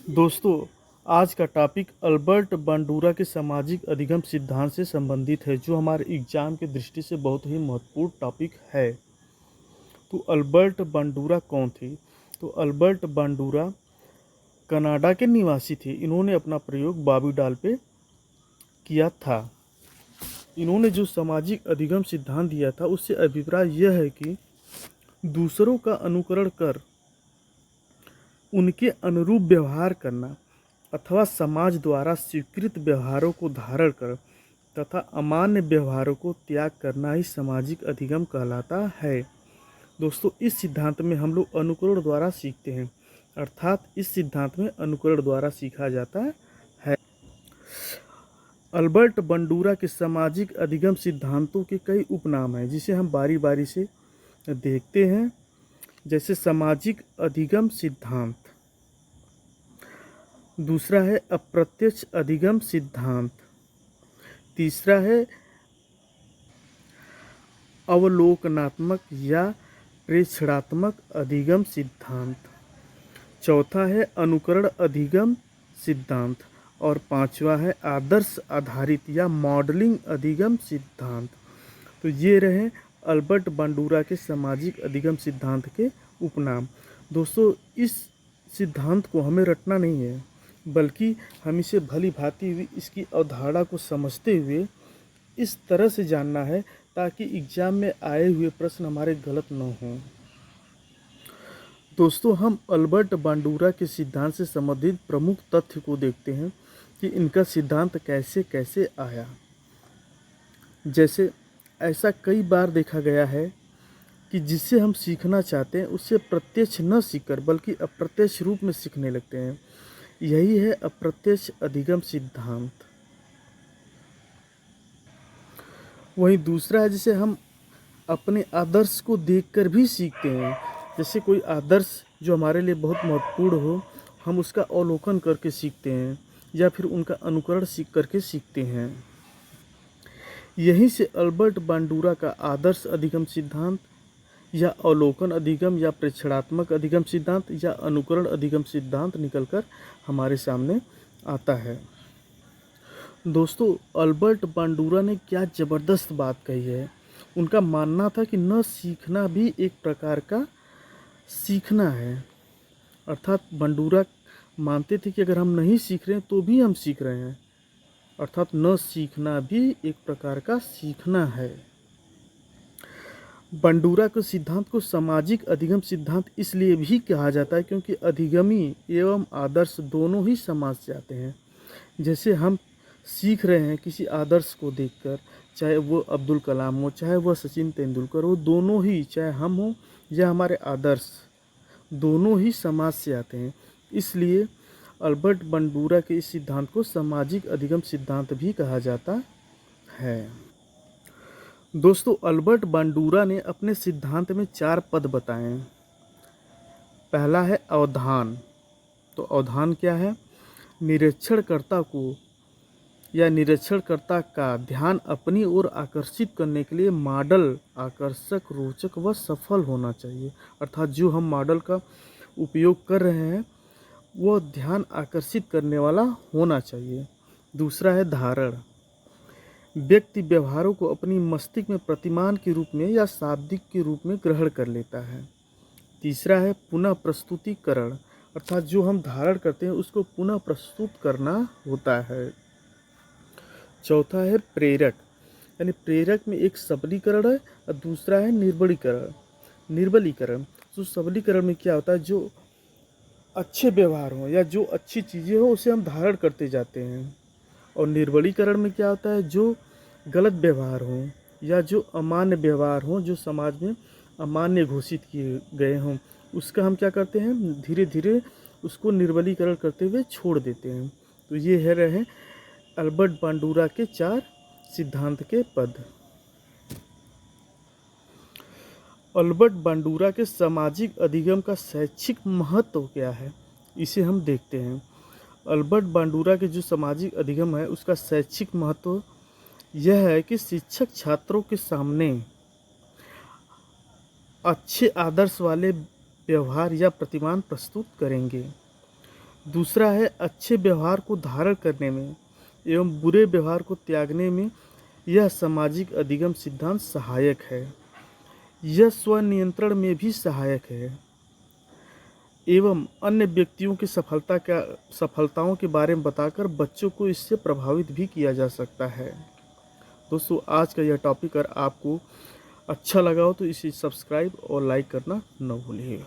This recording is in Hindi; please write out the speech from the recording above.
दोस्तों, आज का टॉपिक अल्बर्ट बांडूरा के सामाजिक अधिगम सिद्धांत से संबंधित है, जो हमारे एग्जाम की दृष्टि से बहुत ही महत्वपूर्ण टॉपिक है। तो अल्बर्ट बांडूरा कौन थे? तो अल्बर्ट बांडूरा कनाडा के निवासी थे। इन्होंने अपना प्रयोग बॉबी-डॉल पे किया था। इन्होंने जो सामाजिक अधिगम सिद्धांत दिया था, उससे अभिप्राय यह है कि दूसरों का अनुकरण कर उनके अनुरूप व्यवहार करना अथवा समाज द्वारा स्वीकृत व्यवहारों को धारण कर तथा अमान्य व्यवहारों को त्याग करना ही सामाजिक अधिगम कहलाता है। दोस्तों, इस सिद्धांत में हम लोग अनुकरण द्वारा सीखते हैं, अर्थात इस सिद्धांत में अनुकरण द्वारा सीखा जाता है। अल्बर्ट बांडूरा के सामाजिक अधिगम सिद्धांतों के कई उपनाम हैं, जिसे हम बारी बारी से देखते हैं। जैसे सामाजिक अधिगम सिद्धांत, दूसरा है अप्रत्यक्ष अधिगम सिद्धांत, तीसरा है अवलोकनात्मक या प्रेक्षणात्मक अधिगम सिद्धांत, चौथा है अनुकरण अधिगम सिद्धांत और पांचवा है आदर्श आधारित या मॉडलिंग अधिगम सिद्धांत। तो ये रहे अल्बर्ट बांडूरा के सामाजिक अधिगम सिद्धांत के उपनाम। दोस्तों, इस सिद्धांत को हमें रटना नहीं है, बल्कि हम इसे भली भांति हुई इसकी अवधारणा को समझते हुए इस तरह से जानना है ताकि एग्जाम में आए हुए प्रश्न हमारे गलत न हों। दोस्तों, हम अल्बर्ट बांडूरा के सिद्धांत से संबंधित प्रमुख तथ्य को देखते हैं कि इनका सिद्धांत कैसे कैसे आया। जैसे ऐसा कई बार देखा गया है कि जिससे हम सीखना चाहते हैं उससे प्रत्यक्ष न सीखकर बल्कि अप्रत्यक्ष रूप में सीखने लगते हैं। यही है अप्रत्यक्ष अधिगम सिद्धांत। वहीं दूसरा है जिसे हम अपने आदर्श को देखकर भी सीखते हैं। जैसे कोई आदर्श जो हमारे लिए बहुत महत्वपूर्ण हो, हम उसका अवलोकन करके सीखते हैं या फिर उनका अनुकरण करके सीखते हैं। यहीं से अल्बर्ट बांडूरा का आदर्श अधिगम सिद्धांत या अवलोकन अधिगम या प्रेक्षणात्मक अधिगम सिद्धांत या अनुकरण अधिगम सिद्धांत निकलकर हमारे सामने आता है। दोस्तों, अल्बर्ट बांडूरा ने क्या ज़बरदस्त बात कही है। उनका मानना था कि न सीखना भी एक प्रकार का सीखना है। अर्थात बांडूरा मानते थे कि अगर हम नहीं सीख रहे हैं तो भी हम सीख रहे हैं, अर्थात न सीखना भी एक प्रकार का सीखना है। बांडूरा के सिद्धांत को सामाजिक अधिगम सिद्धांत इसलिए भी कहा जाता है क्योंकि अधिगमी एवं आदर्श दोनों ही समाज से आते हैं। जैसे हम सीख रहे हैं किसी आदर्श को देखकर, चाहे वो अब्दुल कलाम हो, चाहे वह सचिन तेंदुलकर हो, दोनों ही, चाहे हम हो या हमारे आदर्श, दोनों ही समाज से आते हैं। इसलिए अल्बर्ट बांडूरा के इस सिद्धांत को सामाजिक अधिगम सिद्धांत भी कहा जाता है। दोस्तों, अल्बर्ट बांडूरा ने अपने सिद्धांत में 4 पद बताए हैं। पहला है अवधान। तो अवधान क्या है? निरीक्षणकर्ता को या निरीक्षणकर्ता का ध्यान अपनी ओर आकर्षित करने के लिए मॉडल आकर्षक, रोचक व सफल होना चाहिए। अर्थात जो हम मॉडल का उपयोग कर रहे हैं वो ध्यान आकर्षित करने वाला होना चाहिए। दूसरा है धारण। व्यक्ति व्यवहारों को अपनी मस्तिष्क में प्रतिमान के रूप में या शाब्दिक के रूप में ग्रहण कर लेता है। तीसरा है पुनः प्रस्तुतिकरण, अर्थात जो हम धारण करते हैं उसको पुनः प्रस्तुत करना होता है। चौथा है प्रेरक, यानी प्रेरक में एक सबलीकरण है और दूसरा है निर्बलीकरण। तो सबलीकरण में क्या होता है, जो अच्छे व्यवहार हो या जो अच्छी चीज़ें हो उसे हम धारण करते जाते हैं। और निर्बलीकरण में क्या होता है, जो गलत व्यवहार हो या जो अमान्य व्यवहार हो, जो समाज में अमान्य घोषित किए गए हों, उसका हम क्या करते हैं, धीरे धीरे उसको निर्बलीकरण करते हुए छोड़ देते हैं। तो ये है रहे अल्बर्ट बांडूरा के 4 सिद्धांत के पद। अल्बर्ट बांडूरा के सामाजिक अधिगम का शैक्षिक महत्व क्या है, इसे हम देखते हैं। अल्बर्ट बांडूरा के जो सामाजिक अधिगम है उसका शैक्षिक महत्व यह है कि शिक्षक छात्रों के सामने अच्छे आदर्श वाले व्यवहार या प्रतिमान प्रस्तुत करेंगे। दूसरा है अच्छे व्यवहार को धारण करने में एवं बुरे व्यवहार को त्यागने में यह सामाजिक अधिगम सिद्धांत सहायक है। यह स्वनियंत्रण में भी सहायक है एवं अन्य व्यक्तियों की सफलताओं के बारे में बताकर बच्चों को इससे प्रभावित भी किया जा सकता है। दोस्तों, आज का यह टॉपिक अगर आपको अच्छा लगा हो तो इसे सब्सक्राइब और लाइक करना न भूलिएगा।